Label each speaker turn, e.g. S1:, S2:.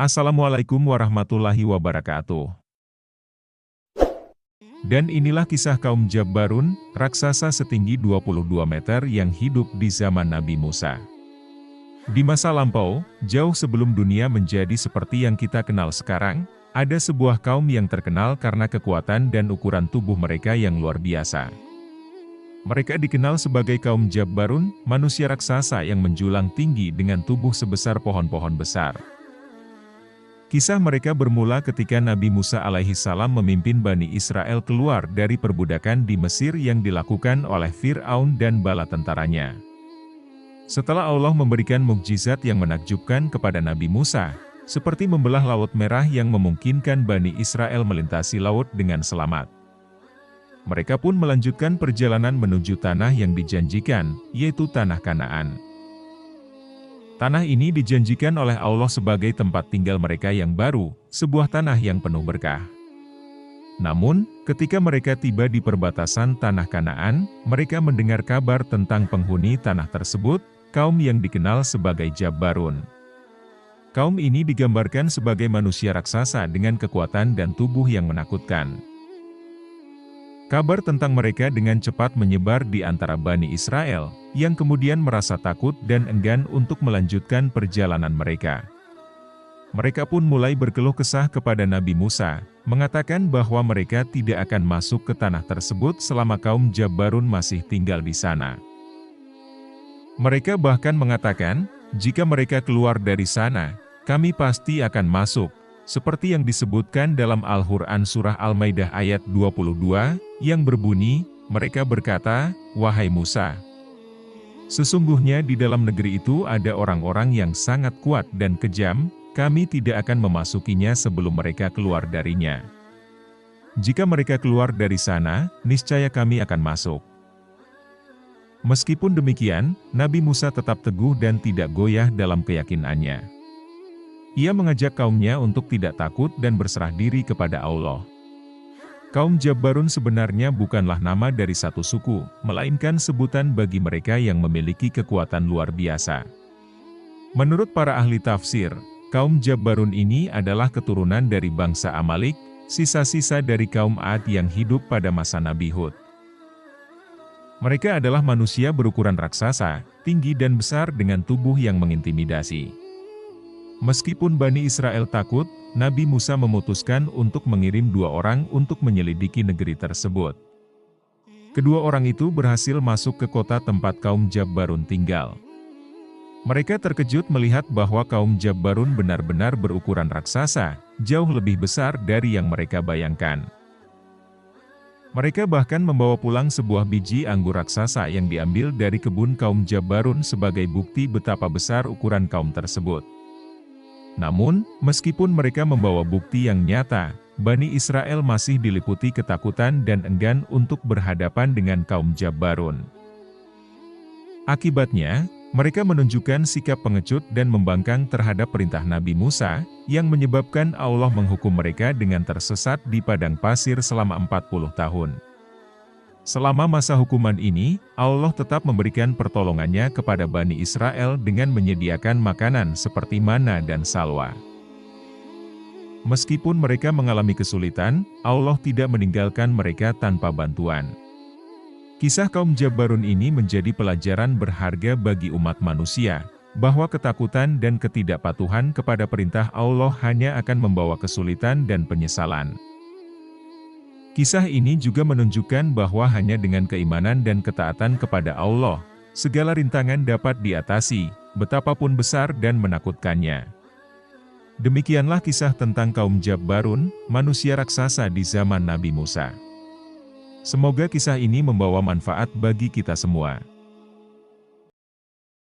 S1: Assalamualaikum warahmatullahi wabarakatuh. Dan inilah kisah kaum Jabbarun, raksasa setinggi 22 meter yang hidup di zaman Nabi Musa. Di masa lampau, jauh sebelum dunia menjadi seperti yang kita kenal sekarang, ada sebuah kaum yang terkenal karena kekuatan dan ukuran tubuh mereka yang luar biasa. Mereka dikenal sebagai kaum Jabbarun, manusia raksasa yang menjulang tinggi dengan tubuh sebesar pohon-pohon besar. Kisah mereka bermula ketika Nabi Musa alaihissalam memimpin Bani Israel keluar dari perbudakan di Mesir yang dilakukan oleh Fir'aun dan bala tentaranya. Setelah Allah memberikan mukjizat yang menakjubkan kepada Nabi Musa, seperti membelah Laut Merah yang memungkinkan Bani Israel melintasi laut dengan selamat. Mereka pun melanjutkan perjalanan menuju tanah yang dijanjikan, yaitu tanah Kanaan. Tanah ini dijanjikan oleh Allah sebagai tempat tinggal mereka yang baru, sebuah tanah yang penuh berkah. Namun, ketika mereka tiba di perbatasan tanah Kanaan, mereka mendengar kabar tentang penghuni tanah tersebut, kaum yang dikenal sebagai Jabbarun. Kaum ini digambarkan sebagai manusia raksasa dengan kekuatan dan tubuh yang menakutkan. Kabar tentang mereka dengan cepat menyebar di antara Bani Israel, yang kemudian merasa takut dan enggan untuk melanjutkan perjalanan mereka. Mereka pun mulai berkeluh kesah kepada Nabi Musa, mengatakan bahwa mereka tidak akan masuk ke tanah tersebut selama kaum Jabbarun masih tinggal di sana. Mereka bahkan mengatakan, jika mereka keluar dari sana, kami pasti akan masuk. Seperti yang disebutkan dalam Al-Quran Surah Al-Maidah ayat 22, yang berbunyi, mereka berkata, "Wahai Musa, sesungguhnya di dalam negeri itu ada orang-orang yang sangat kuat dan kejam, kami tidak akan memasukinya sebelum mereka keluar darinya. Jika mereka keluar dari sana, niscaya kami akan masuk." Meskipun demikian, Nabi Musa tetap teguh dan tidak goyah dalam keyakinannya. Ia mengajak kaumnya untuk tidak takut dan berserah diri kepada Allah. Kaum Jabbarun sebenarnya bukanlah nama dari satu suku, melainkan sebutan bagi mereka yang memiliki kekuatan luar biasa. Menurut para ahli tafsir, kaum Jabbarun ini adalah keturunan dari bangsa Amalik, sisa-sisa dari kaum Ad yang hidup pada masa Nabi Hud. Mereka adalah manusia berukuran raksasa, tinggi dan besar dengan tubuh yang mengintimidasi. Meskipun Bani Israel takut, Nabi Musa memutuskan untuk mengirim 2 orang untuk menyelidiki negeri tersebut. Kedua orang itu berhasil masuk ke kota tempat kaum Jabbarun tinggal. Mereka terkejut melihat bahwa kaum Jabbarun benar-benar berukuran raksasa, jauh lebih besar dari yang mereka bayangkan. Mereka bahkan membawa pulang sebuah biji anggur raksasa yang diambil dari kebun kaum Jabbarun sebagai bukti betapa besar ukuran kaum tersebut. Namun, meskipun mereka membawa bukti yang nyata, Bani Israel masih diliputi ketakutan dan enggan untuk berhadapan dengan kaum Jabbarun. Akibatnya, mereka menunjukkan sikap pengecut dan membangkang terhadap perintah Nabi Musa, yang menyebabkan Allah menghukum mereka dengan tersesat di padang pasir selama 40 tahun. Selama masa hukuman ini, Allah tetap memberikan pertolongannya kepada Bani Israel dengan menyediakan makanan seperti mana dan salwa. Meskipun mereka mengalami kesulitan, Allah tidak meninggalkan mereka tanpa bantuan. Kisah kaum Jabbarun ini menjadi pelajaran berharga bagi umat manusia, bahwa ketakutan dan ketidakpatuhan kepada perintah Allah hanya akan membawa kesulitan dan penyesalan. Kisah ini juga menunjukkan bahwa hanya dengan keimanan dan ketaatan kepada Allah, segala rintangan dapat diatasi, betapapun besar dan menakutkannya. Demikianlah kisah tentang kaum Jabbarun, manusia raksasa di zaman Nabi Musa. Semoga kisah ini membawa manfaat bagi kita semua.